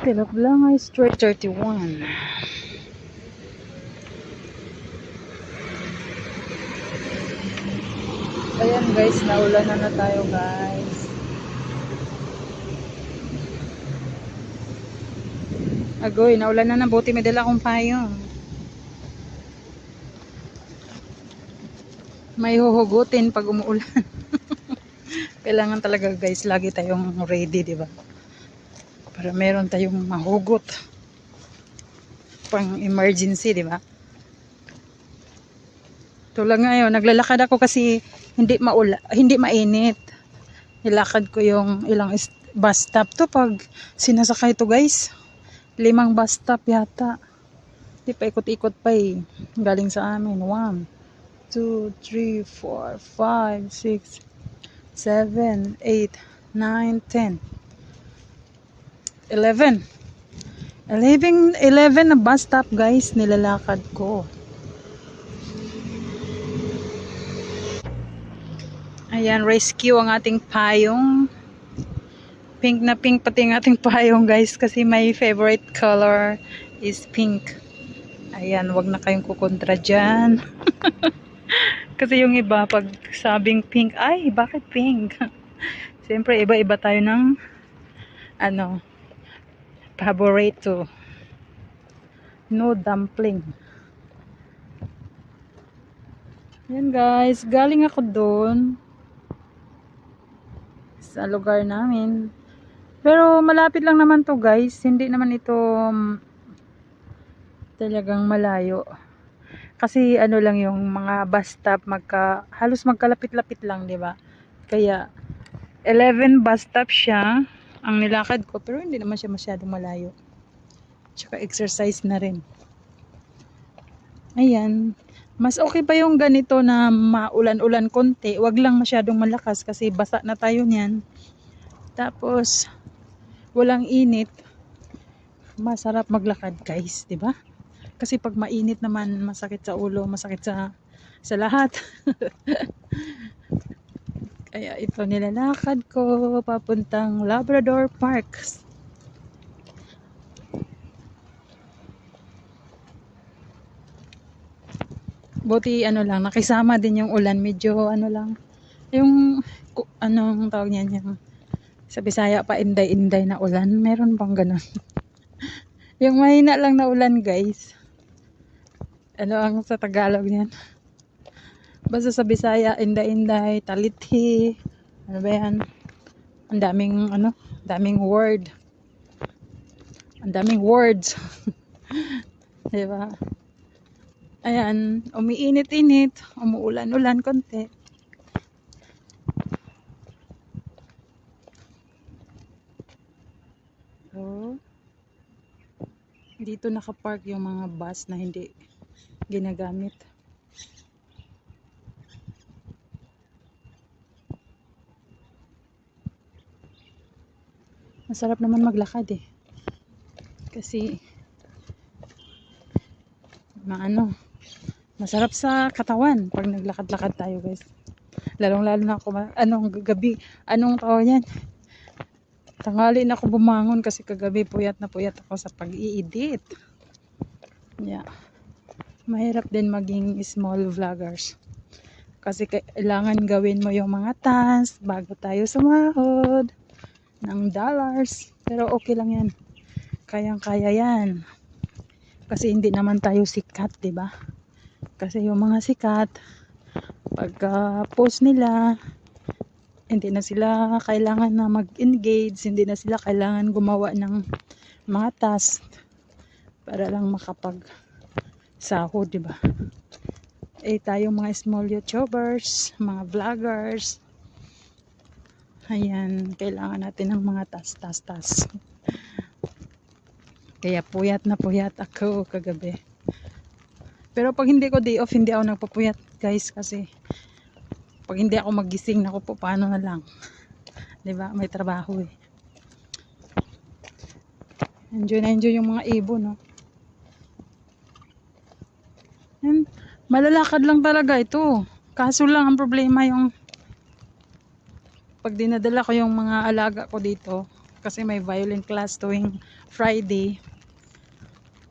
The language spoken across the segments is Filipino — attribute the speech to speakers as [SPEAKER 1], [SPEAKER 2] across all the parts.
[SPEAKER 1] Tilaplangan Street 31. Ayan guys, naulan na tayo guys. Agoy, naulan na, buti may dala akong payong. May huhugutin pag umuulan. Kailangan talaga guys, lagi tayong ready, di ba? Para meron tayong mahugot pang emergency, di ba? Tulad ngayon, naglalakad ako kasi hindi mainit. Nilakad ko yung ilang bus stop to pag sinasakay to guys. 5 bus stop yata. Di pa ikot-ikot pa eh. Galing sa amin. 1, 2, 3, 4, 5, 6, 7, 8, 9, 10, 11. 11 na bus stop guys, nilalakad ko. Ayan, rescue ang ating payong. Pink na pink pati ang ating payong guys, kasi my favorite color is pink. Ayan, wag na kayong kukontra dyan. Kasi yung iba, pag sabing pink, ay, bakit pink? Siyempre, iba-iba tayo ng paborito. No dumpling. Yan guys, galing ako doon sa lugar namin. Pero malapit lang naman to guys, hindi naman ito talagang malayo. Kasi lang yung mga bus stop halos magkalapit-lapit lang, 'di ba? Kaya 11 bus stop siya ang nilakad ko, pero hindi naman siya masyadong malayo. Tsaka exercise na rin. Ayan. Mas okay pa yung ganito na maulan-ulan konti. Wag lang masyadong malakas kasi basa na tayo niyan. Tapos walang init. Masarap maglakad, guys, 'di ba? Kasi pag mainit naman, masakit sa ulo, masakit sa lahat. Kaya ito nilalakad ko papuntang Labrador Parks. Buti lang, nakisama din yung ulan. Medyo lang. Yung anong tawag niyan, yung sa Bisaya pa inday-inday na ulan. Meron bang ganun? Yung mahina lang na ulan guys. Ang sa Tagalog niyan? Basta sa Bisaya, inday-inday, talithi. Ano ba yan? Ang daming word. Ang daming words. Diba? Ayan, umiinit-init, umuulan-ulan konti. So, dito nakapark yung mga bus na hindi ginagamit. Masarap naman maglakad eh. Kasi masarap sa katawan pag naglakad-lakad tayo guys. Lalong-lalo na ako gabi, tawag yan? Tanghali na ako bumangon kasi kagabi puyat na puyat ako sa pag-i-edit. Yeah. Mahirap din maging small vloggers. Kasi kailangan gawin mo yung mga tasks bago tayo sumahod ng dollars. Pero okay lang yan. Kayang-kaya yan. Kasi hindi naman tayo sikat, 'di ba? Kasi yung mga sikat, pagka-post nila, hindi na sila kailangan na mag-engage, hindi na sila kailangan gumawa ng mga task para lang makapag-sahod, 'di ba? Tayong mga small YouTubers, mga vloggers, ayan, kailangan natin ng mga task. Kaya puyat na puyat ako kagabi. Pero pag hindi ko day off, hindi ako nagpapuyat guys, kasi pag hindi ako magising, naku po, paano na lang, 'di ba? May trabaho eh. Enjoy yung mga ibon, no? And malalakad lang talaga ito. Kaso lang ang problema yung pag dinadala ko yung mga alaga ko dito, kasi may violin class tuwing Friday.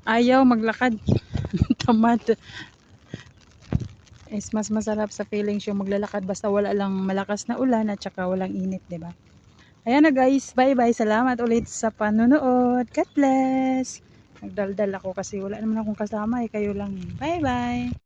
[SPEAKER 1] Ayaw maglakad. Tamad. Is mas masarap sa feelings yung maglalakad basta wala lang malakas na ulan at saka walang init, 'di ba? Ayan na guys, bye-bye. Salamat ulit sa panonood. God bless. Nagdaldal ako kasi wala naman akong kasama, kayo lang. Bye-bye.